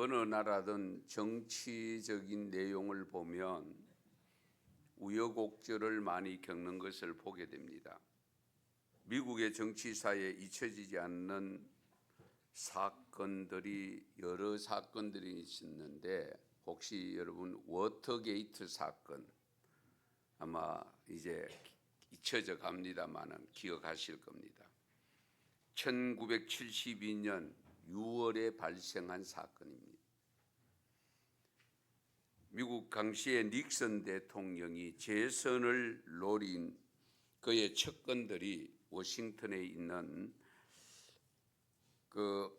어느 나라든 정치적인 내용을 보면 우여곡절을 많이 겪는 것을 보게 됩니다. 미국의 정치사에 잊혀지지 않는 사건들이 여러 사건들이 있었는데 혹시 여러분 워터게이트 사건 아마 이제 잊혀져 갑니다만은 기억하실 겁니다. 1972년 6월에 발생한 사건입니다. 미국 당시의 닉슨 대통령이 재선을 노린 그의 측근들이 워싱턴에 있는 그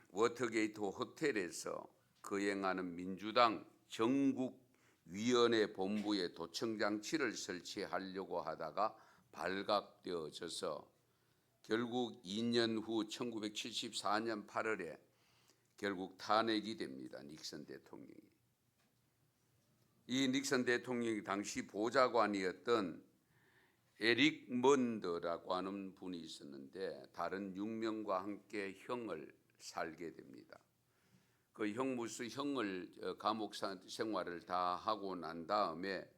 워터게이트 호텔에서 거행하는 민주당 전국위원회 본부에 도청장치를 설치하려고 하다가 발각되어져서 결국 2년 후 1974년 8월에 결국 탄핵이 됩니다. 닉슨 대통령이. 이 닉슨 대통령이 당시 보좌관이었던 에릭 먼더라고 하는 분이 있었는데 다른 6명과 함께 형을 살게 됩니다. 그 형을 감옥 생활을 다 하고 난 다음에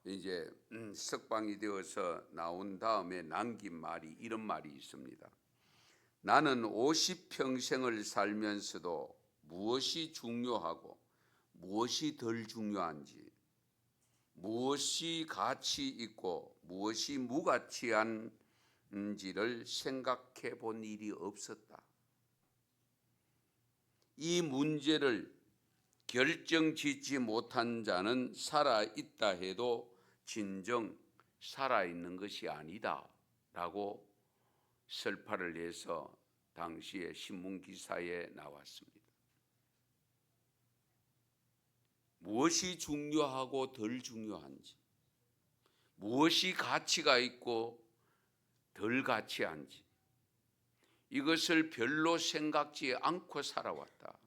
이제 석방이 되어서 나온 다음에 남긴 말이 이런 말이 있습니다. 나는 50평생을 살면서도 무엇이 중요하고 무엇이 덜 중요한지, 무엇이 가치 있고 무엇이 무가치한지를 생각해 본 일이 없었다. 이 문제를 결정짓지 못한 자는 살아있다 해도 진정 살아있는 것이 아니다 라고 설파를 해서 당시에 신문기사에 나왔습니다. 무엇이 중요하고 덜 중요한지, 무엇이 가치가 있고 덜 가치한지 이것을 별로 생각지 않고 살아왔다.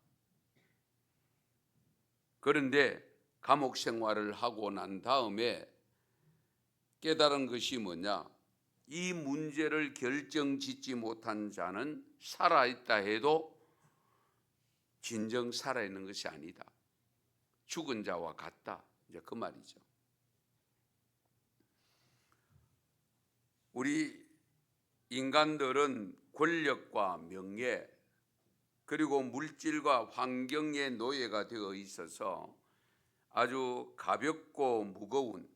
그런데 감옥 생활을 하고 난 다음에 깨달은 것이 뭐냐? 이 문제를 결정짓지 못한 자는 살아있다 해도 진정 살아있는 것이 아니다. 죽은 자와 같다. 이제 그 말이죠. 우리 인간들은 권력과 명예 그리고 물질과 환경의 노예가 되어 있어서 아주 가볍고 무거운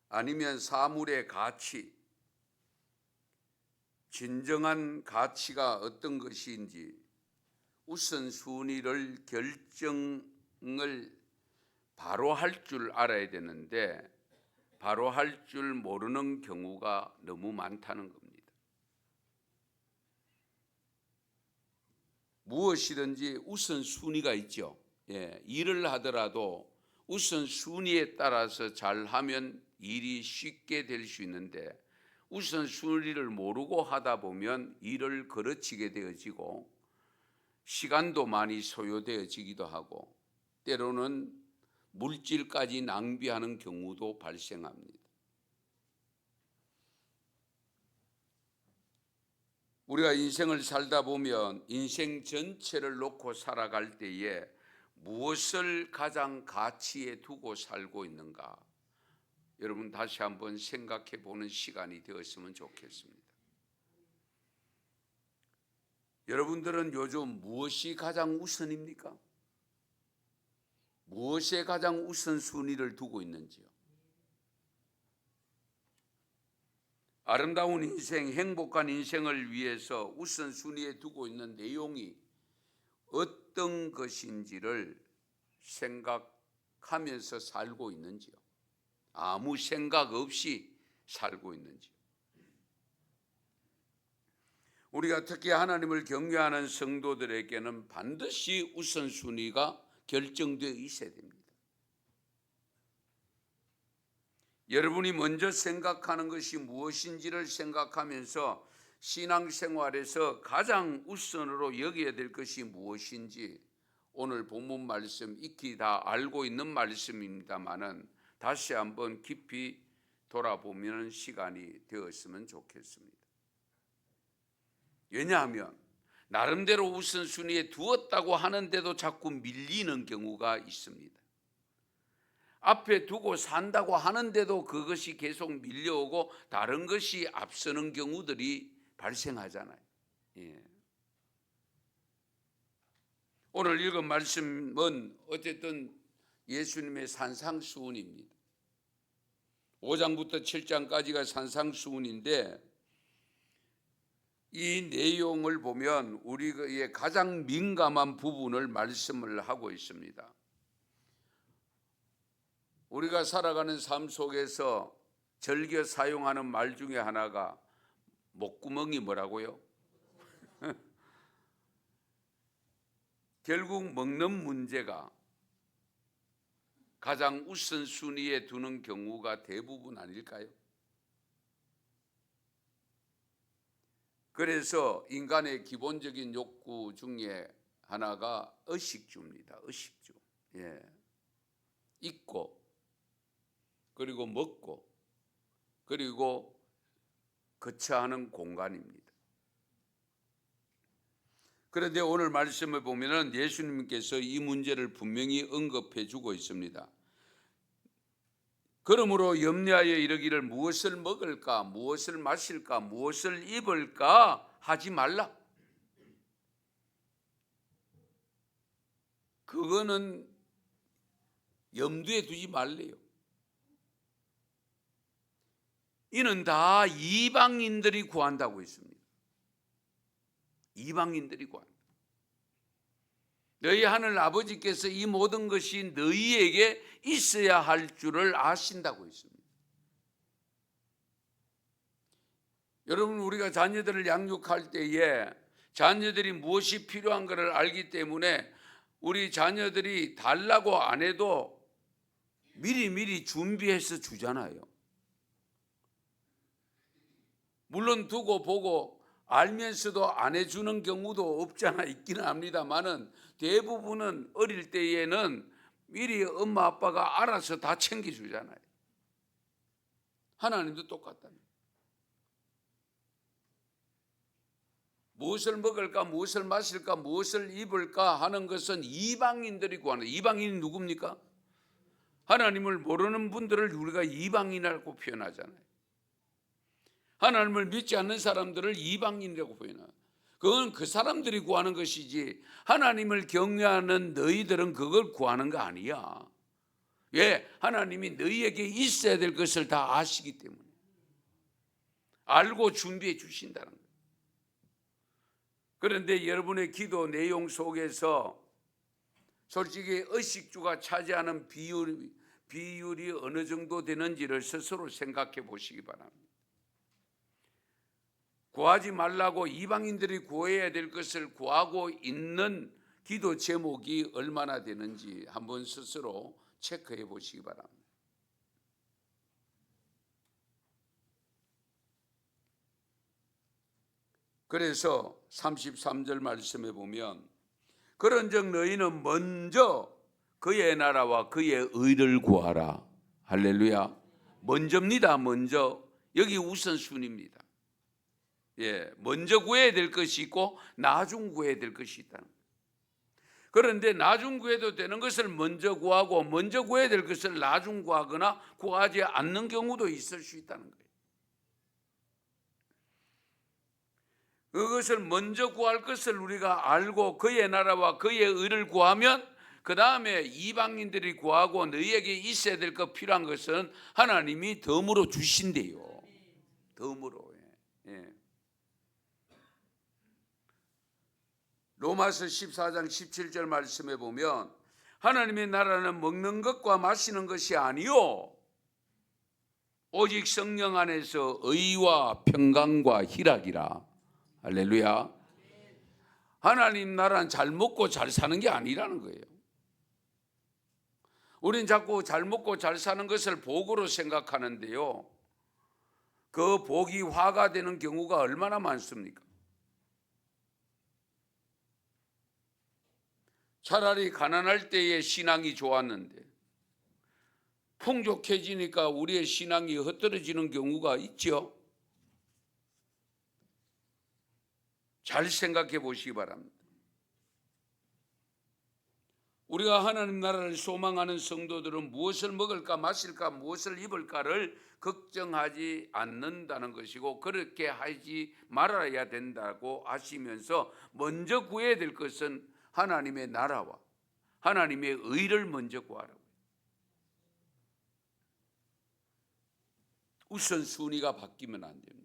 아니면 사물의 가치, 진정한 가치가 어떤 것인지 우선순위를 결정을 바로 할 줄 알아야 되는데 바로 할 줄 모르는 경우가 너무 많다는 겁니다. 무엇이든지 우선순위가 있죠. 일을 하더라도 우선순위에 따라서 잘하면 일이 쉽게 될 수 있는데 우선순위를 모르고 하다 보면 일을 거르치게 되어지고 시간도 많이 소요되어지기도 하고 때로는 물질까지 낭비하는 경우도 발생합니다. 우리가 인생을 살다 보면 인생 전체를 놓고 살아갈 때에 무엇을 가장 가치에 두고 살고 있는가? 여러분 다시 한번 생각해 보는 시간이 되었으면 좋겠습니다. 여러분들은 요즘 무엇이 가장 우선입니까? 무엇에 가장 우선순위를 두고 있는지요? 아름다운 인생, 행복한 인생을 위해서 우선순위에 두고 있는 내용이 어떤 것인지를 생각하면서 살고 있는지요? 아무 생각 없이 살고 있는지요? 우리가 특히 하나님을 경외하는 성도들에게는 반드시 우선순위가 결정되어 있어야 됩니다. 여러분이 먼저 생각하는 것이 무엇인지를 생각하면서 신앙생활에서 가장 우선으로 여겨야 될 것이 무엇인지 오늘 본문 말씀 익히 다 알고 있는 말씀입니다만은 다시 한번 깊이 돌아보는 시간이 되었으면 좋겠습니다. 왜냐하면 나름대로 우선순위에 두었다고 하는데도 자꾸 밀리는 경우가 있습니다. 앞에 두고 산다고 하는데도 그것이 계속 밀려오고 다른 것이 앞서는 경우들이 발생하잖아요. 예. 오늘 읽은 말씀은 어쨌든 예수님의 산상수훈입니다. 5장부터 7장까지가 산상수훈인데 이 내용을 보면 우리의 가장 민감한 부분을 말씀을 하고 있습니다. 우리가 살아가는 삶 속에서 즐겨 사용하는 말 중에 하나가 목구멍이 뭐라고요? 결국 먹는 문제가 가장 우선순위에 두는 경우가 대부분 아닐까요? 그래서 인간의 기본적인 욕구 중에 하나가 의식주입니다. 의식주. 예. 입고, 그리고 먹고, 그리고 거처하는 공간입니다. 그런데 오늘 말씀을 보면은 예수님께서 이 문제를 분명히 언급해 주고 있습니다. 그러므로 염려하여 이르기를 무엇을 먹을까, 무엇을 마실까, 무엇을 입을까 하지 말라. 그거는 염두에 두지 말래요. 이는 다 이방인들이 구한다고 했습니다. 이방인들이 구한다. 너희 하늘 아버지께서 이 모든 것이 너희에게 있어야 할 줄을 아신다고 했습니다. 여러분, 우리가 자녀들을 양육할 때에 자녀들이 무엇이 필요한 것을 알기 때문에 우리 자녀들이 달라고 안 해도 미리 준비해서 주잖아요. 물론 두고 보고 알면서도 안 해주는 경우도 없잖아 있기는 합니다만은 대부분은 어릴 때에는 미리 엄마 아빠가 알아서 다 챙겨주잖아요. 하나님도 똑같답니다. 무엇을 먹을까, 무엇을 마실까, 무엇을 입을까 하는 것은 이방인들이 구하는. 이방인이 누굽니까? 하나님을 모르는 분들을 우리가 이방인이라고 표현하잖아요. 하나님을 믿지 않는 사람들을 이방인이라고 표현해요. 그건 그 사람들이 구하는 것이지 하나님을 경외하는 너희들은 그걸 구하는 거 아니야. 왜? 하나님이 너희에게 있어야 될 것을 다 아시기 때문에 알고 준비해 주신다는 거예요. 그런데 여러분의 기도 내용 속에서 솔직히 의식주가 차지하는 비율이 어느 정도 되는지를 스스로 생각해 보시기 바랍니다. 구하지 말라고 이방인들이 구해야 될 것을 구하고 있는 기도 제목이 얼마나 되는지 한번 스스로 체크해 보시기 바랍니다. 그래서 33절 말씀에 보면 그런즉 너희는 먼저 그의 나라와 그의 의를 구하라. 할렐루야. 먼저입니다. 먼저. 여기 우선순위입니다. 예, 먼저 구해야 될 것이 있고 나중 구해야 될 것이 있다. 그런데 나중 구해도 되는 것을 먼저 구하고 먼저 구해야 될 것을 나중 구하거나 구하지 않는 경우도 있을 수 있다는 거예요. 그것을 먼저 구할 것을 우리가 알고 그의 나라와 그의 의를 구하면 그 다음에 이방인들이 구하고 너희에게 있어야 될 것 필요한 것은 하나님이 덤으로 주신대요. 덤으로. 예. 로마서 14장 17절 말씀에 보면 하나님의 나라는 먹는 것과 마시는 것이 아니요 오직 성령 안에서 의와 평강과 희락이라. 할렐루야. 하나님 나라는 잘 먹고 잘 사는 게 아니라는 거예요. 우린 자꾸 잘 먹고 잘 사는 것을 복으로 생각하는데요, 그 복이 화가 되는 경우가 얼마나 많습니까? 차라리 가난할 때의 신앙이 좋았는데 풍족해지니까 우리의 신앙이 흩어지는 경우가 있죠. 잘 생각해 보시기 바랍니다. 우리가 하나님 나라를 소망하는 성도들은 무엇을 먹을까 마실까 무엇을 입을까를 걱정하지 않는다는 것이고, 그렇게 하지 말아야 된다고 하시면서 먼저 구해야 될 것은 하나님의 나라와 하나님의 의를 먼저 구하라고. 우선순위가 바뀌면 안 됩니다.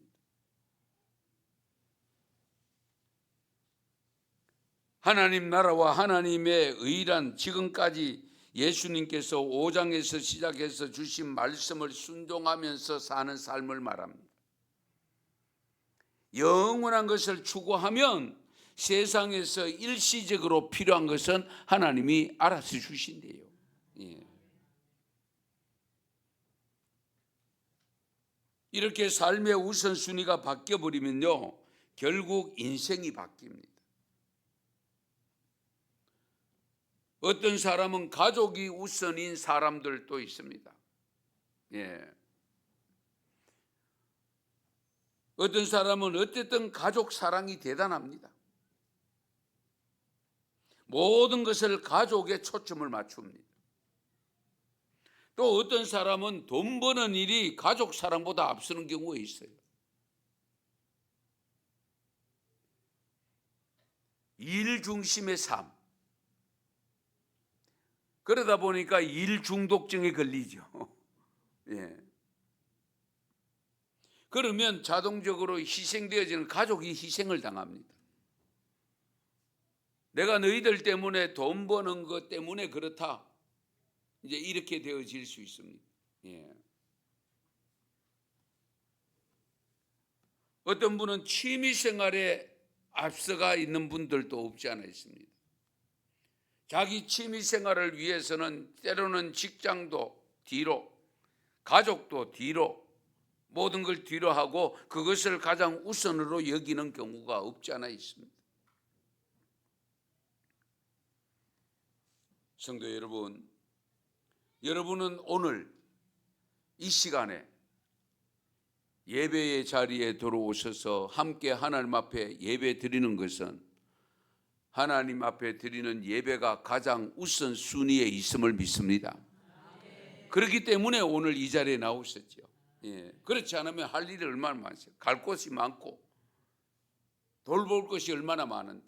하나님 나라와 하나님의 의란 지금까지 예수님께서 5장에서 시작해서 주신 말씀을 순종하면서 사는 삶을 말합니다. 영원한 것을 추구하면 세상에서 일시적으로 필요한 것은 하나님이 알아서 주신대요. 예. 이렇게 삶의 우선순위가 바뀌어버리면요, 결국 인생이 바뀝니다. 어떤 사람은 가족이 우선인 사람들도 있습니다. 예. 어떤 사람은 어쨌든 가족 사랑이 대단합니다. 모든 것을 가족에 초점을 맞춥니다. 또 어떤 사람은 돈 버는 일이 가족 사랑보다 앞서는 경우가 있어요. 일 중심의 삶. 그러다 보니까 일 중독증에 걸리죠. 예. 그러면 자동적으로 희생되어지는 가족이 희생을 당합니다. 내가 너희들 때문에 돈 버는 것 때문에 그렇다, 이제 이렇게 되어질 수 있습니다. 예. 어떤 분은 취미 생활에 앞서가 있는 분들도 없지 않아 있습니다. 자기 취미 생활을 위해서는 때로는 직장도 뒤로, 가족도 뒤로, 모든 걸 뒤로 하고 그것을 가장 우선으로 여기는 경우가 없지 않아 있습니다. 성도 여러분, 여러분은 오늘 이 시간에 예배의 자리에 들어오셔서 함께 하나님 앞에 예배 드리는 것은 하나님 앞에 드리는 예배가 가장 우선순위에 있음을 믿습니다. 그렇기 때문에 오늘 이 자리에 나오셨죠. 예. 그렇지 않으면 할 일이 얼마나 많으세요. 갈 곳이 많고 돌볼 것이 얼마나 많은데.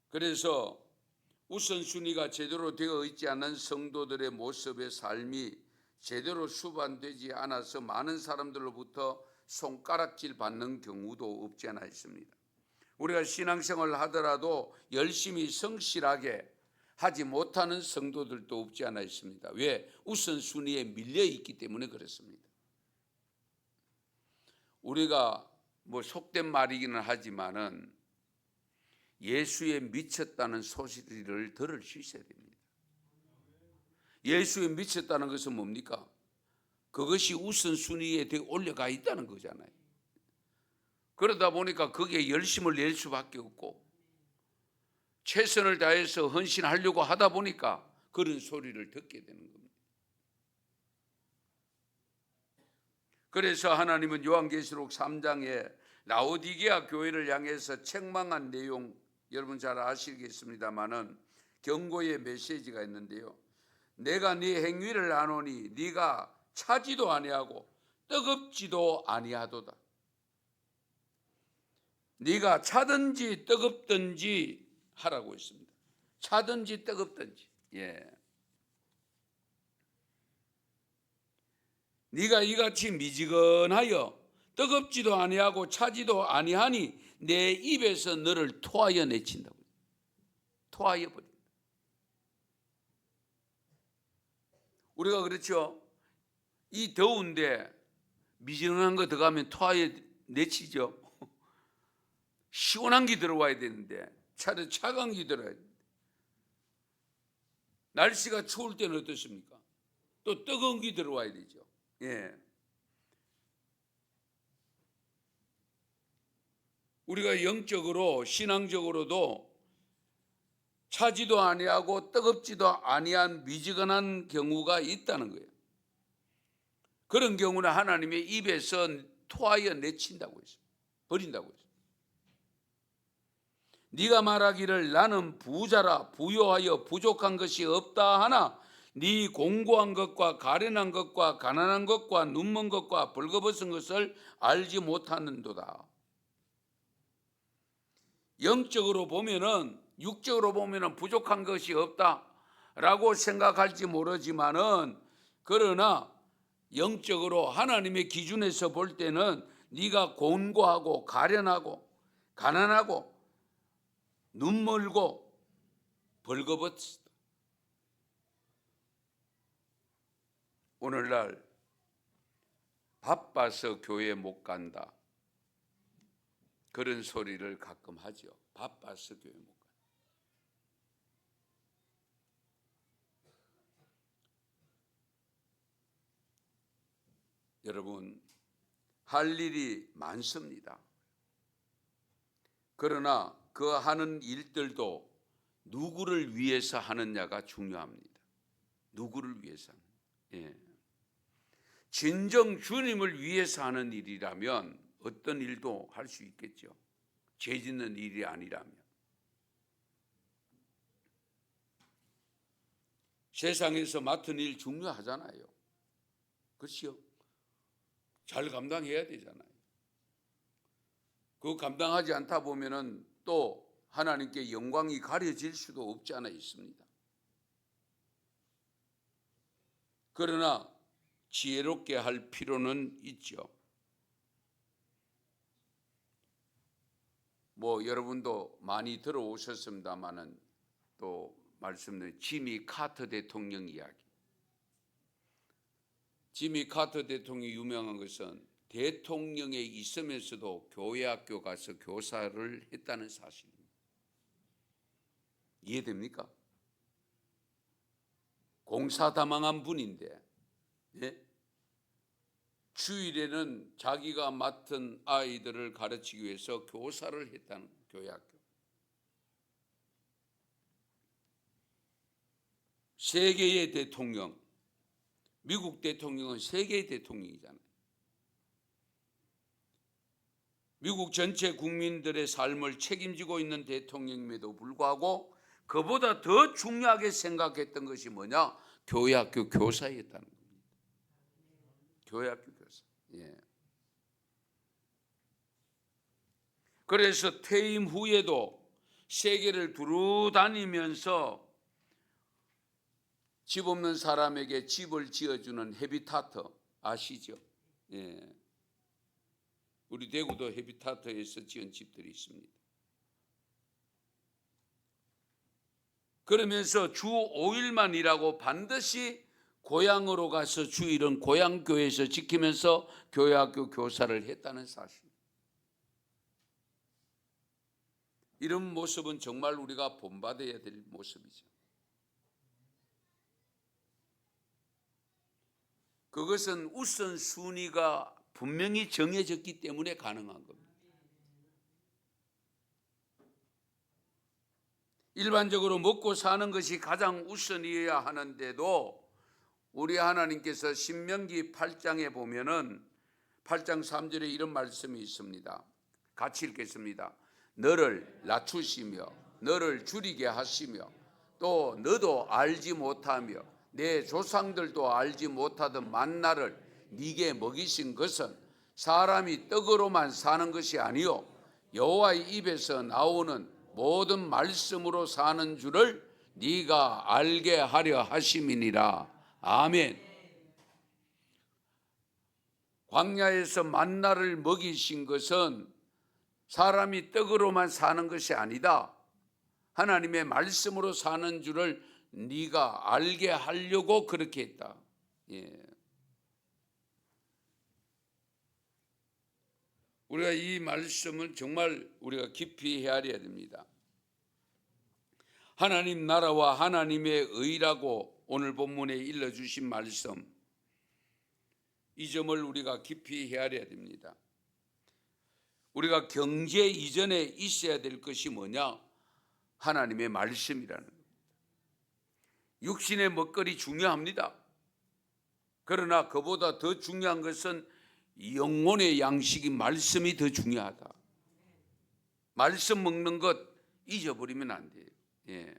그래서 우선순위가 제대로 되어 있지 않은 성도들의 모습의 삶이 제대로 수반되지 않아서 많은 사람들로부터 손가락질 받는 경우도 없지 않아 있습니다. 우리가 신앙생활을 하더라도 열심히 성실하게 하지 못하는 성도들도 없지 않아 있습니다. 왜? 우선순위에 밀려 있기 때문에 그렇습니다. 우리가 속된 말이기는 하지만은 예수에 미쳤다는 소리를 들을 수 있어야 됩니다. 예수에 미쳤다는 것은 뭡니까? 그것이 우선순위에 올라가 있다는 거잖아요. 그러다 보니까 거기에 열심을 낼 수밖에 없고 최선을 다해서 헌신하려고 하다 보니까 그런 소리를 듣게 되는 겁니다. 그래서 하나님은 요한계시록 3장에 라오디게아 교회를 향해서 책망한 내용 여러분 잘 아시겠습니다마는 경고의 메시지가 있는데요. 내가 네 행위를 아노니 네가 차지도 아니하고 뜨겁지도 아니하도다. 네가 차든지 뜨겁든지 하라고 했습니다. 차든지 뜨겁든지. 예. 네가 이같이 미지근하여 뜨겁지도 아니하고 차지도 아니하니 내 입에서 너를 토하여 내친다고. 토하여 버린다. 우리가 그렇죠. 이 더운데 미지근한 거 들어가면 토하여 내치죠. 시원한 게 들어와야 되는데 차라리 차가운 게 들어야 됩니다. 날씨가 추울 때는 어떻습니까? 또 뜨거운 게 들어와야 되죠. 예. 우리가 영적으로 신앙적으로도 차지도 아니하고 뜨겁지도 아니한 미지근한 경우가 있다는 거예요. 그런 경우는 하나님의 입에서 토하여 내친다고 했어요. 버린다고 했어요. 네가 말하기를 나는 부자라 부요하여 부족한 것이 없다 하나 네 공고한 것과 가련한 것과 가난한 것과 눈먼 것과 벌거벗은 것을 알지 못하는도다. 영적으로 보면은, 육적으로 보면은 부족한 것이 없다라고 생각할지 모르지만은, 그러나 영적으로 하나님의 기준에서 볼 때는 네가 곤고하고 가련하고 가난하고 눈멀고 벌거벗다. 오늘날 바빠서 교회 못 간다, 그런 소리를 가끔 하죠. 바빠서 교회 못 간다. 여러분, 할 일이 많습니다. 그러나 그 하는 일들도 누구를 위해서 하느냐가 중요합니다. 누구를 위해서 하느냐. 예. 진정 주님을 위해서 하는 일이라면 어떤 일도 할 수 있겠죠. 죄 짓는 일이 아니라면. 세상에서 맡은 일 중요하잖아요. 그렇죠? 잘 감당해야 되잖아요. 그 감당하지 않다 보면은 또 하나님께 영광이 가려질 수도 없지 않아 있습니다. 그러나 지혜롭게 할 필요는 있죠. 여러분도 많이 들어오셨습니다마는 또 말씀드린 지미 카터 대통령 이야기. 지미 카터 대통령이 유명한 것은 대통령에 있으면서도 교회 학교 가서 교사를 했다는 사실입니다. 이해됩니까? 공사다망한 분인데, 예? 주일에는 자기가 맡은 아이들을 가르치기 위해서 교사를 했다는, 교회 학교. 세계의 대통령, 미국 대통령은 세계의 대통령이잖아요. 미국 전체 국민들의 삶을 책임지고 있는 대통령임에도 불구하고 그보다 더 중요하게 생각했던 것이 뭐냐? 교회 학교 교사였다는 겁니다. 교회 학교 교사. 예. 그래서 퇴임 후에도 세계를 두루 다니면서 집 없는 사람에게 집을 지어주는 헤비타트 아시죠? 예. 우리 대구도 헤비타트에서 지은 집들이 있습니다. 그러면서 주 5일만 일하고 반드시 고향으로 가서 주일은 고향교회에서 지키면서 교회학교 교사를 했다는 사실. 이런 모습은 정말 우리가 본받아야 될 모습이죠. 그것은 우선순위가 분명히 정해졌기 때문에 가능한 겁니다. 일반적으로 먹고 사는 것이 가장 우선이어야 하는데도 우리 하나님께서 신명기 8장에 보면은 8장 3절에 이런 말씀이 있습니다. 같이 읽겠습니다. 너를 낮추시며 너를 줄이게 하시며 또 너도 알지 못하며 내 조상들도 알지 못하던 만나를 네게 먹이신 것은 사람이 떡으로만 사는 것이 아니요 여호와의 입에서 나오는 모든 말씀으로 사는 줄을 네가 알게 하려 하심이니라. 아멘. 광야에서 만나를 먹이신 것은 사람이 떡으로만 사는 것이 아니다. 하나님의 말씀으로 사는 줄을 네가 알게 하려고 그렇게 했다. 예. 우리가 이 말씀을 정말 우리가 깊이 헤아려야 됩니다. 하나님 나라와 하나님의 의라고 오늘 본문에 일러주신 말씀, 이 점을 우리가 깊이 헤아려야 됩니다. 우리가 경제 이전에 있어야 될 것이 뭐냐? 하나님의 말씀이라는 겁니다. 육신의 먹거리 중요합니다. 그러나 그보다 더 중요한 것은 영혼의 양식이 말씀이 더 중요하다. 말씀 먹는 것 잊어버리면 안 돼요. 예.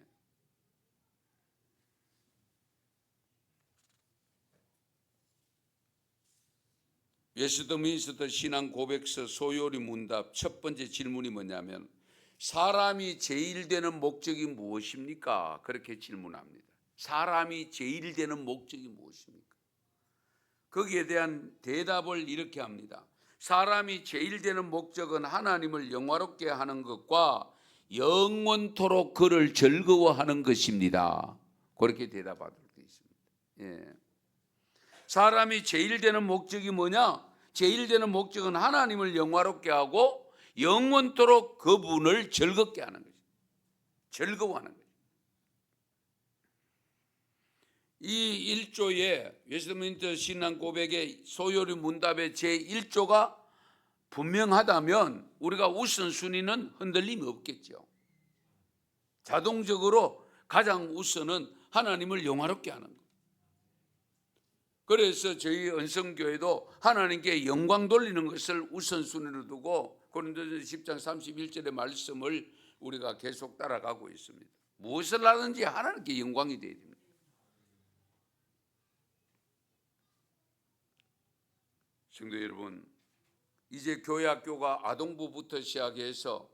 웨스트민스터 신앙 고백서 소요리 문답 첫 번째 질문이 뭐냐면 사람이 제일 되는 목적이 무엇입니까? 그렇게 질문합니다. 사람이 제일 되는 목적이 무엇입니까? 거기에 대한 대답을 이렇게 합니다. 사람이 제일 되는 목적은 하나님을 영화롭게 하는 것과 영원토록 그를 즐거워하는 것입니다. 그렇게 대답하도록 되어 있습니다. 예. 사람이 제일 되는 목적이 뭐냐? 제일 되는 목적은 하나님을 영화롭게 하고 영원토록 그분을 즐겁게 하는 것입니다. 즐거워하는 것입니다. 이 1조의 웨스트민스터 신앙 고백의 소요리 문답의 제1조가 분명하다면 우리가 우선순위는 흔들림이 없겠죠. 자동적으로 가장 우선은 하나님을 영화롭게 하는 것. 그래서 저희 은성교회도 하나님께 영광 돌리는 것을 우선순위로 두고 고린도전서 10장 31절의 말씀을 우리가 계속 따라가고 있습니다. 무엇을 하든지 하나님께 영광이 되어야 됩니다. 성도 여러분, 이제 교회 학교가 아동부부터 시작해서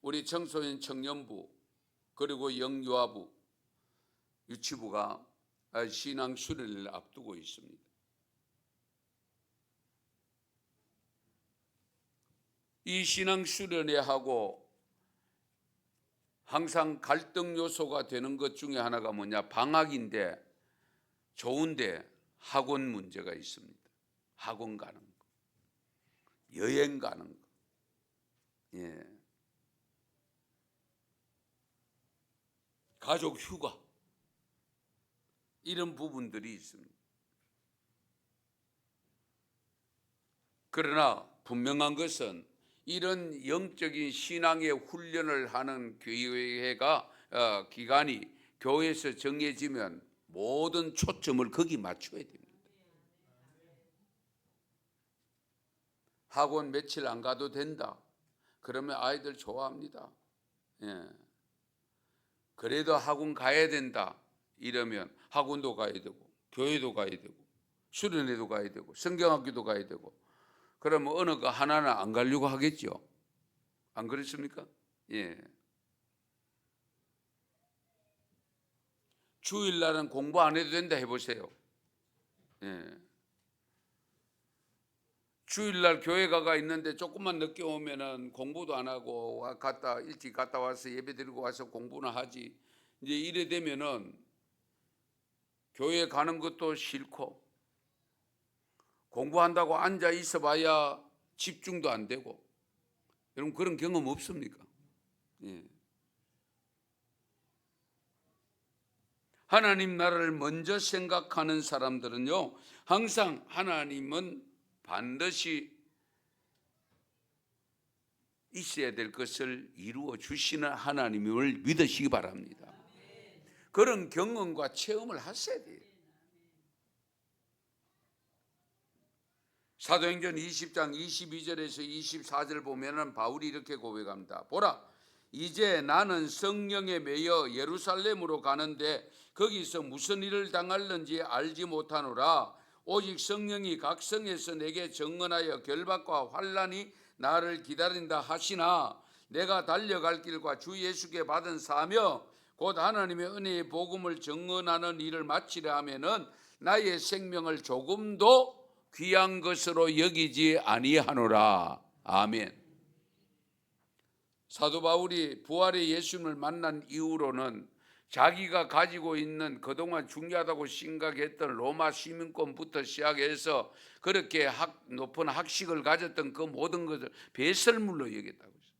우리 청소년 청년부 그리고 영유아부 유치부가 신앙 수련을 앞두고 있습니다. 이 신앙 수련회 하고 항상 갈등 요소가 되는 것 중에 하나가 뭐냐? 방학인데 좋은데 학원 문제가 있습니다. 학원 가는 거, 여행 가는 거, 예. 가족 휴가 이런 부분들이 있습니다. 그러나 분명한 것은 이런 영적인 신앙의 훈련을 하는 교회가 기간이 교회에서 정해지면 모든 초점을 거기 맞춰야 됩니다. 학원 며칠 안 가도 된다. 그러면 아이들 좋아합니다. 예. 그래도 학원 가야 된다. 이러면 학원도 가야 되고 교회도 가야 되고 수련회도 가야 되고 성경학교도 가야 되고 그러면 어느 거 하나는 안 가려고 하겠죠. 안 그렇습니까? 예. 주일날은 공부 안 해도 된다 해보세요. 예. 주일날 교회 가가 있는데 조금만 늦게 오면은 공부도 안 하고 일찍 갔다 와서 예배 드리고 와서 공부나 하지. 이제 이래 되면은 교회 가는 것도 싫고 공부한다고 앉아 있어봐야 집중도 안 되고. 여러분 그런 경험 없습니까? 예. 하나님 나라를 먼저 생각하는 사람들은요, 항상 하나님은 반드시 있어야 될 것을 이루어 주시는 하나님을 믿으시기 바랍니다. 그런 경험과 체험을 하셔야 돼요. 사도행전 20장 22절에서 24절 보면은 바울이 이렇게 고백합니다. 보라, 이제 나는 성령에 매여 예루살렘으로 가는데 거기서 무슨 일을 당할는지 알지 못하노라. 오직 성령이 각 성에서 내게 증언하여 결박과 환난이 나를 기다린다 하시나 내가 달려갈 길과 주 예수께 받은 사며 곧 하나님의 은혜의 복음을 증언하는 일을 마치려 하면은 나의 생명을 조금도 귀한 것으로 여기지 아니하노라. 아멘. 사도 바울이 부활의 예수님을 만난 이후로는 자기가 가지고 있는 그동안 중요하다고 생각했던 로마 시민권부터 시작해서 그렇게 높은 학식을 가졌던 그 모든 것을 배설물로 여겼다고 했어요.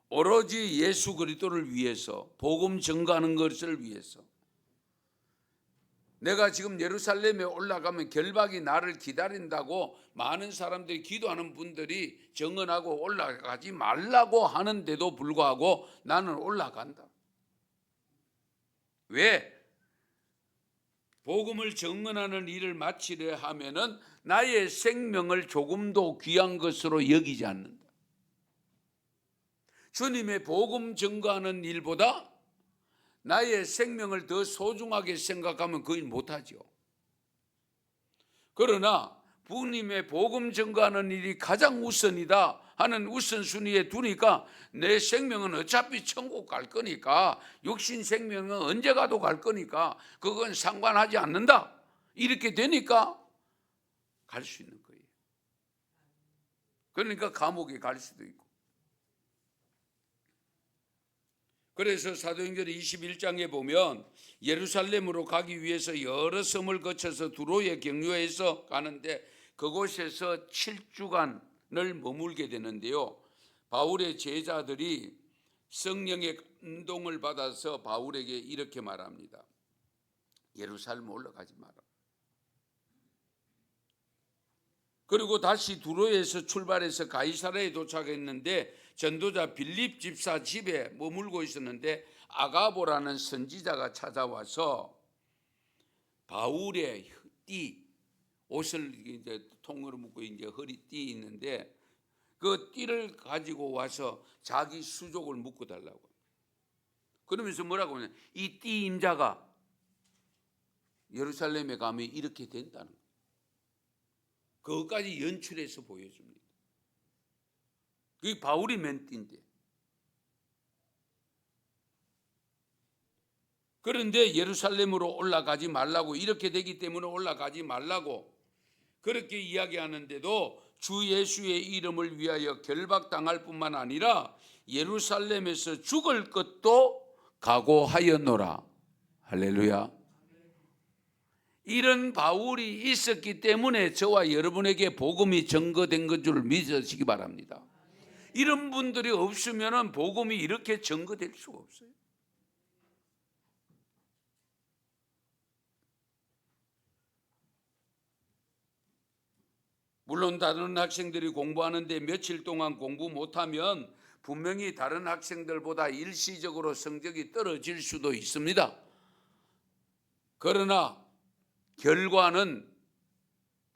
오로지 예수 그리스도를 위해서, 복음 전가하는 것을 위해서. 내가 지금 예루살렘에 올라가면 결박이 나를 기다린다고 많은 사람들이, 기도하는 분들이 정언하고 올라가지 말라고 하는데도 불구하고 나는 올라간다. 왜? 복음을 증언하는 일을 마치려 하면은 나의 생명을 조금도 귀한 것으로 여기지 않는다. 주님의 복음 증거하는 일보다 나의 생명을 더 소중하게 생각하면 그 일 못하죠. 그러나 부님의 복음 증거하는 일이 가장 우선이다 하는 우선순위에 두니까 내 생명은 어차피 천국 갈 거니까, 육신 생명은 언제 가도 갈 거니까 그건 상관하지 않는다, 이렇게 되니까 갈 수 있는 거예요. 그러니까 감옥에 갈 수도 있고. 그래서 사도행전 21장에 보면 예루살렘으로 가기 위해서 여러 섬을 거쳐서 두로에 경유해서 가는데 그곳에서 7주간을 머물게 되는데요. 바울의 제자들이 성령의 감동을 받아서 바울에게 이렇게 말합니다. 예루살렘 올라가지 마라. 그리고 다시 두로에서 출발해서 가이사랴에 도착했는데 전도자 빌립 집사 집에 머물고 있었는데 아가보라는 선지자가 찾아와서 바울의 띠, 옷을 이제 통으로 묶고 이제 허리띠 있는데 그 띠를 가지고 와서 자기 수족을 묶어 달라고. 그러면서 뭐라고 하냐? 이 띠 임자가 예루살렘에 가면 이렇게 된다는 거예요. 그것까지 연출해서 보여줍니다. 그게 바울이 맨 띠인데. 그런데 예루살렘으로 올라가지 말라고, 이렇게 되기 때문에 올라가지 말라고 그렇게 이야기하는데도 주 예수의 이름을 위하여 결박당할 뿐만 아니라 예루살렘에서 죽을 것도 각오하였노라. 할렐루야. 이런 바울이 있었기 때문에 저와 여러분에게 복음이 증거된 것 줄 믿으시기 바랍니다. 이런 분들이 없으면 복음이 이렇게 증거될 수가 없어요. 물론 다른 학생들이 공부하는데 며칠 동안 공부 못하면 분명히 다른 학생들보다 일시적으로 성적이 떨어질 수도 있습니다. 그러나 결과는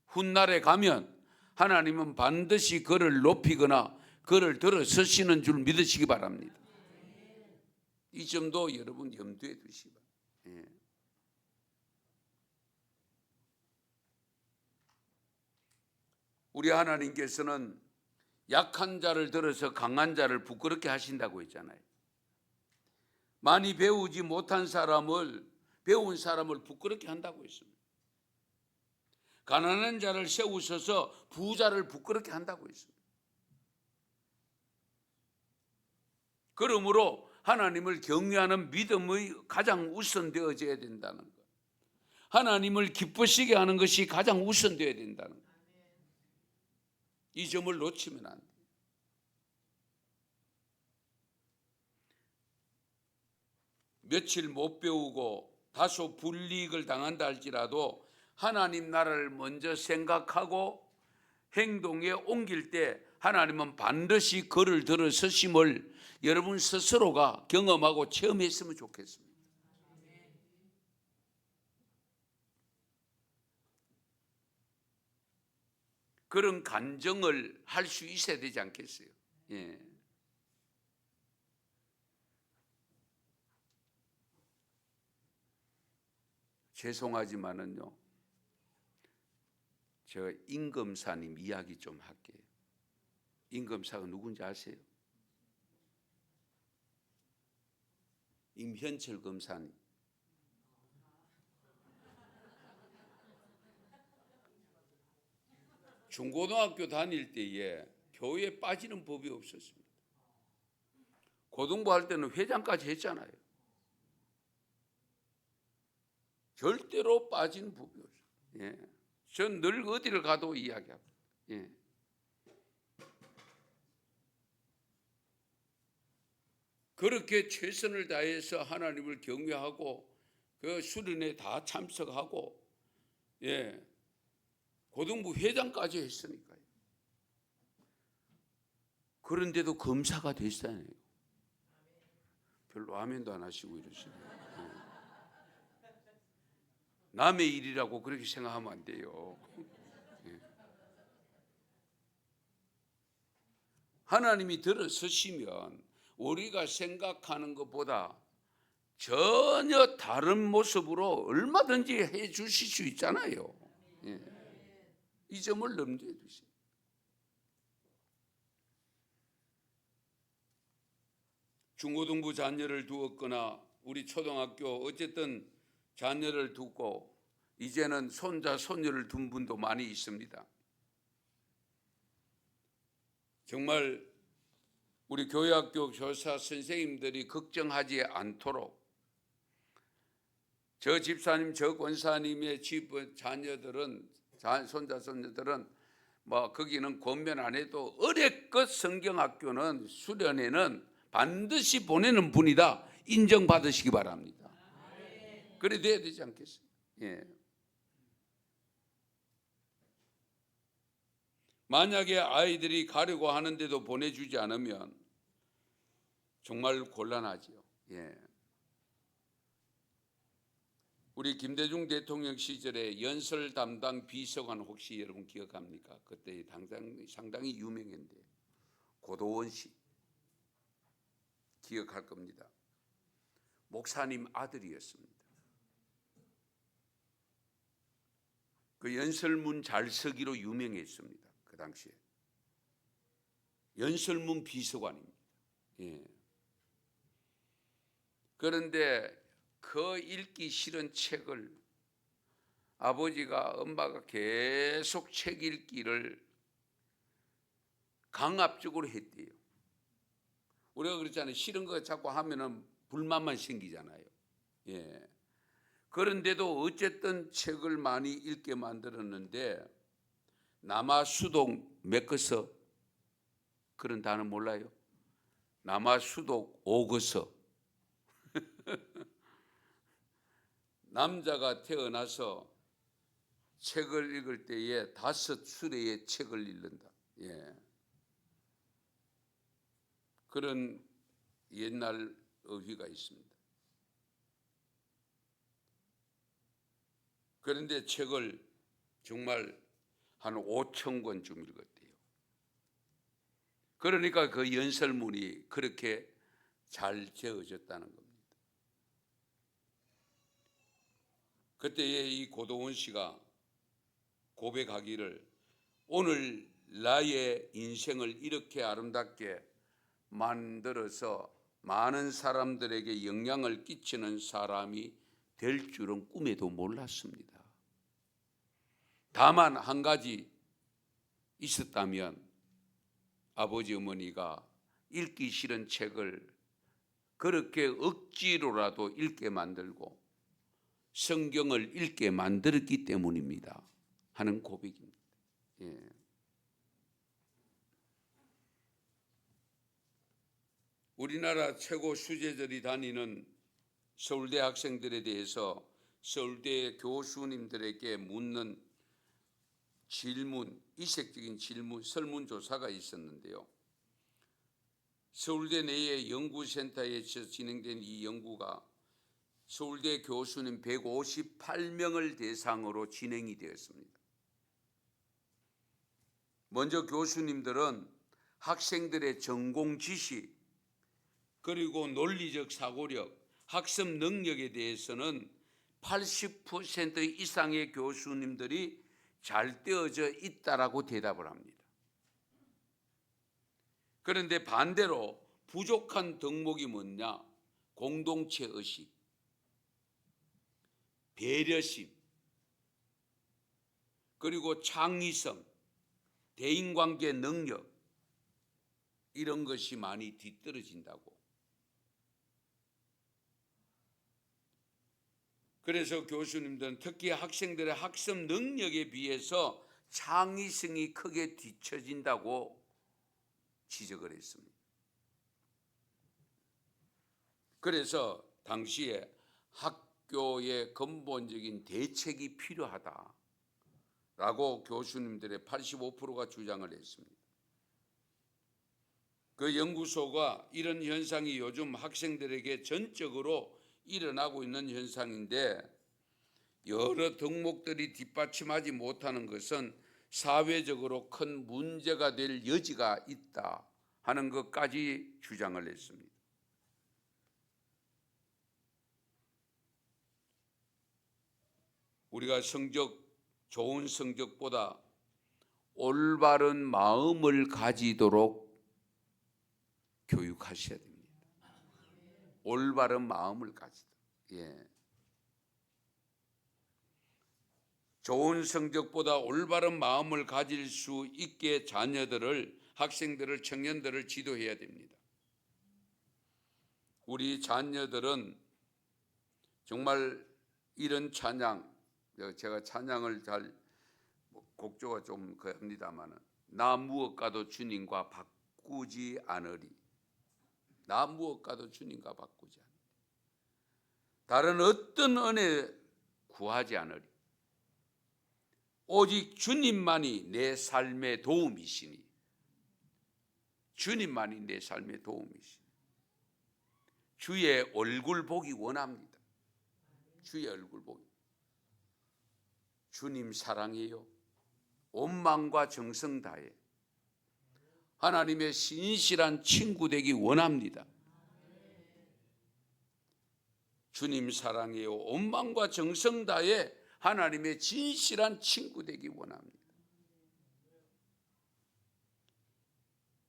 훗날에 가면 하나님은 반드시 그를 높이거나 그를 들어서시는 줄 믿으시기 바랍니다. 이 점도 여러분 염두에 두시기 바랍니다. 우리 하나님께서는 약한 자를 들어서 강한 자를 부끄럽게 하신다고 했잖아요. 많이 배우지 못한 사람을, 배운 사람을 부끄럽게 한다고 했습니다. 가난한 자를 세우셔서 부자를 부끄럽게 한다고 했습니다. 그러므로 하나님을 경외하는 믿음의 가장 우선되어져야 된다는 것, 하나님을 기쁘시게 하는 것이 가장 우선되어야 된다는 것, 이 점을 놓치면 안 돼요. 며칠 못 배우고 다소 불이익을 당한다 할지라도 하나님 나라를 먼저 생각하고 행동에 옮길 때 하나님은 반드시 그를 들어서심을 여러분 스스로가 경험하고 체험했으면 좋겠습니다. 그런 간증을 할 수 있어야 되지 않겠어요? 예. 죄송하지만은요, 제가 임금사님 이야기 좀 할게요. 임금사가 누군지 아세요? 임현철 검사님. 중고등학교 다닐 때에 교회에 빠지는 법이 없었습니다. 고등부 할 때는 회장까지 했잖아요. 절대로 빠지는 법이 없어요. 예. 전 늘 어디를 가도 이야기합니다. 예. 그렇게 최선을 다해서 하나님을 경외하고 그 수련회 다 참석하고, 예, 고등부 회장까지 했으니까요. 그런데도 검사가 됐잖아요. 별로 아멘도 안 하시고 이러시네요. 남의 일이라고 그렇게 생각하면 안 돼요. 예. 하나님이 들어서시면 우리가 생각하는 것보다 전혀 다른 모습으로 얼마든지 해 주실 수 있잖아요. 예. 이 점을 염두에 두세요. 중고등부 자녀를 두었거나 우리 초등학교 어쨌든 자녀를 두고 이제는 손자 손녀를 둔 분도 많이 있습니다. 정말 우리 교회학교 교사 선생님들이 걱정하지 않도록 저 집사님 저 권사님의 집 자녀들은 손자 손녀들은 뭐 거기는 권면 안 해도 어렵것 성경학교는 수련회는 반드시 보내는 분이다 인정받으시기 바랍니다. 그래 돼야 되지 않겠어요? 예. 만약에 아이들이 가려고 하는데도 보내주지 않으면 정말 곤란하지요. 예. 우리 김대중 대통령 시절에 연설 담당 비서관 혹시 여러분 기억합니까? 그때 상당히 유명했는데 고도원 씨 기억할 겁니다. 목사님 아들이었습니다. 그 연설문 잘 쓰기로 유명했습니다. 그 당시에 연설문 비서관입니다. 예. 그런데 그 읽기 싫은 책을 아버지가 엄마가 계속 책 읽기를 강압적으로 했대요. 우리가 그렇잖아요. 싫은 거 자꾸 하면은 불만만 생기잖아요. 예. 그런데도 어쨌든 책을 많이 읽게 만들었는데 남아수독 메커서 그런 단어 몰라요? 남아수독 오거서 남자가 태어나서 책을 읽을 때에 5수레의 책을 읽는다. 예. 그런 옛날 어휘가 있습니다. 그런데 책을 정말 한 5,000권쯤 읽었대요. 그러니까 그 연설문이 그렇게 잘 지어졌다는 겁니다. 그때에 이 고도원 씨가 고백하기를 오늘 나의 인생을 이렇게 아름답게 만들어서 많은 사람들에게 영향을 끼치는 사람이 될 줄은 꿈에도 몰랐습니다. 다만 한 가지 있었다면 아버지 어머니가 읽기 싫은 책을 그렇게 억지로라도 읽게 만들고 성경을 읽게 만들었기 때문입니다 하는 고백입니다. 예. 우리나라 최고 수재들이 다니는 서울대 학생들에 대해서 서울대 교수님들에게 묻는 질문, 이색적인 질문, 설문조사가 있었는데요. 서울대 내의 연구센터에서 진행된 이 연구가 서울대 교수님 158명을 대상으로 진행이 되었습니다. 먼저 교수님들은 학생들의 전공 지식 그리고 논리적 사고력, 학습 능력에 대해서는 80% 이상의 교수님들이 잘 되어져 있다라고 대답을 합니다. 그런데 반대로 부족한 덕목이 뭐냐? 공동체 의식, 배려심, 그리고 창의성, 대인관계 능력 이런 것이 많이 뒤떨어진다고. 그래서 교수님들은 특히 학생들의 학습 능력에 비해서 창의성이 크게 뒤처진다고 지적을 했습니다. 그래서 당시에 학교의 근본적인 대책이 필요하다라고 교수님들의 85%가 주장을 했습니다. 그 연구소가 이런 현상이 요즘 학생들에게 전적으로 일어나고 있는 현상인데 여러 덕목들이 뒷받침하지 못하는 것은 사회적으로 큰 문제가 될 여지가 있다 하는 것까지 주장을 했습니다. 우리가 좋은 성적보다 올바른 마음을 가지도록 교육하셔야 됩니다. 올바른 마음을 가지도록. 예. 좋은 성적보다 올바른 마음을 가질 수 있게 자녀들을, 학생들을, 청년들을 지도해야 됩니다. 우리 자녀들은 정말 이런 찬양, 제가 찬양을 잘 곡조가 좀 그럽니다만은, 나 무엇과도 주님과 바꾸지 않으리. 나 무엇과도 주님과 바꾸지 않으리. 다른 어떤 은혜 구하지 않으리. 오직 주님만이 내 삶의 도움이시니. 주님만이 내 삶의 도움이시니. 주의 얼굴 보기 원합니다. 주의 얼굴 보기. 주님 사랑해요. 온 마음과 정성 다해 하나님의 신실한 친구 되기 원합니다. 주님 사랑해요. 온 마음과 정성 다해 하나님의 진실한 친구 되기 원합니다.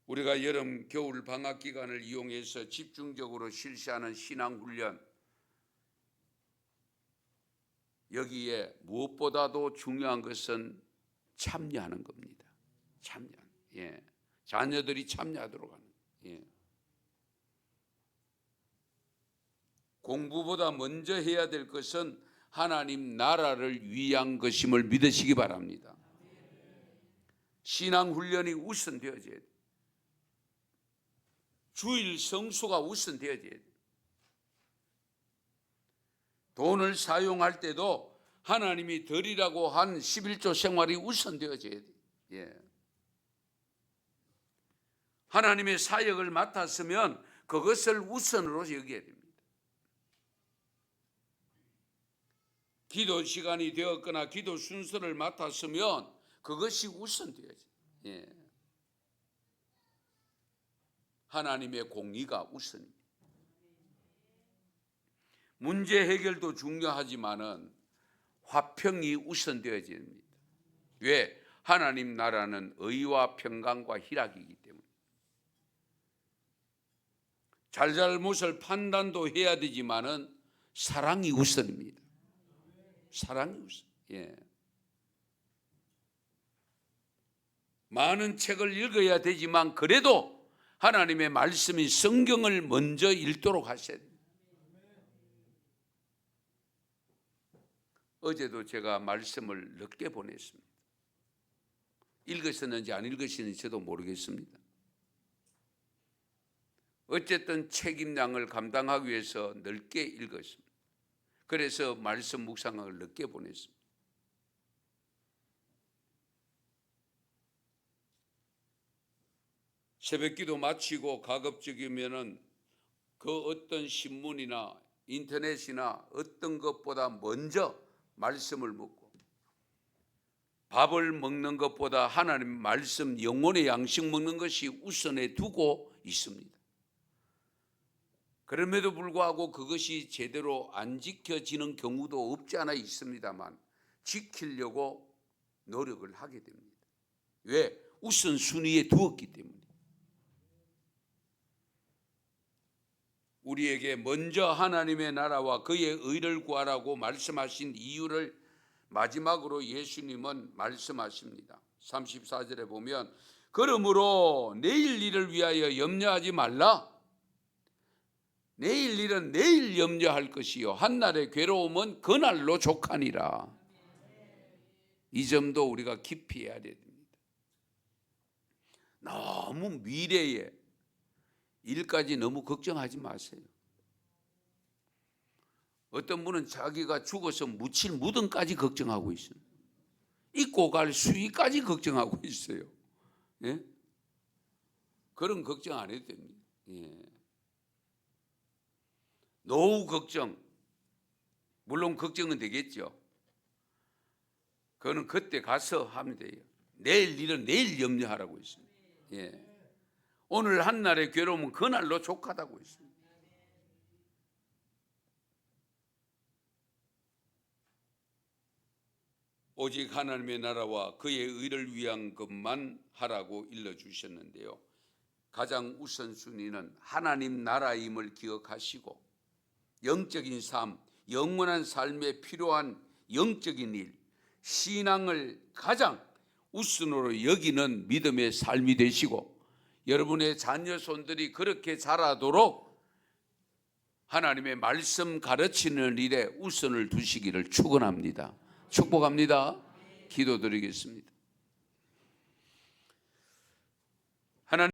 우리가 여름, 겨울 방학 기간을 이용해서 집중적으로 실시하는 신앙훈련, 여기에 무엇보다도 중요한 것은 참여하는 겁니다. 참여. 예. 자녀들이 참여하도록 하는. 예. 공부보다 먼저 해야 될 것은 하나님 나라를 위한 것임을 믿으시기 바랍니다. 신앙훈련이 우선되어져야 돼요. 주일 성수가 우선되어져야 돼요. 돈을 사용할 때도 하나님이 드리라고 한 11조 생활이 우선되어져야 돼요. 예. 하나님의 사역을 맡았으면 그것을 우선으로 여겨야 됩니다. 기도 시간이 되었거나 기도 순서를 맡았으면 그것이 우선되어져요. 예. 하나님의 공의가 우선입니다. 문제 해결도 중요하지만은 화평이 우선되어야 됩니다. 왜? 하나님 나라는 의와 평강과 희락이기 때문에. 잘잘못을 판단도 해야 되지만은 사랑이 우선입니다. 사랑이 우선. 예. 많은 책을 읽어야 되지만 그래도 하나님의 말씀인 성경을 먼저 읽도록 하셔야 됩니다. 어제도 제가 말씀을 늦게 보냈습니다. 읽으셨는지 안 읽으셨는지 저도 모르겠습니다. 어쨌든 책임량을 감당하기 위해서 넓게 읽었습니다. 그래서 말씀 묵상을 늦게 보냈습니다. 새벽기도 마치고 가급적이면은 그 어떤 신문이나 인터넷이나 어떤 것보다 먼저 말씀을 묻고, 밥을 먹는 것보다 하나님 말씀, 영혼의 양식 먹는 것이 우선에 두고 있습니다. 그럼에도 불구하고 그것이 제대로 안 지켜지는 경우도 없지 않아 있습니다만 지키려고 노력을 하게 됩니다. 왜? 우선순위에 두었기 때문에. 우리에게 먼저 하나님의 나라와 그의 의를 구하라고 말씀하신 이유를 마지막으로 예수님은 말씀하십니다. 34절에 보면 그러므로 내일 일을 위하여 염려하지 말라. 내일 일은 내일 염려할 것이요 한날의 괴로움은 그날로 족하니라. 이 점도 우리가 깊이 해야 됩니다. 너무 미래에 일까지 너무 걱정하지 마세요. 어떤 분은 자기가 죽어서 묻힐 무덤까지 걱정하고 있어요. 입고 갈 수위까지 걱정하고 있어요. 예? 그런 걱정 안 해도 됩니다. 예. 노후 걱정, 물론 걱정은 되겠죠. 그거는 그때 가서 하면 돼요. 내일 일은 내일 염려하라고 있습니다. 예. 오늘 한 날의 괴로움은 그날로 족하다고 있습니다. 오직 하나님의 나라와 그의 의를 위한 것만 하라고 일러주셨는데요. 가장 우선순위는 하나님 나라임을 기억하시고 영적인 삶, 영원한 삶에 필요한 영적인 일, 신앙을 가장 우선으로 여기는 믿음의 삶이 되시고 여러분의 자녀 손들이 그렇게 자라도록 하나님의 말씀 가르치는 일에 우선을 두시기를 축원합니다. 축복합니다. 기도드리겠습니다. 하나님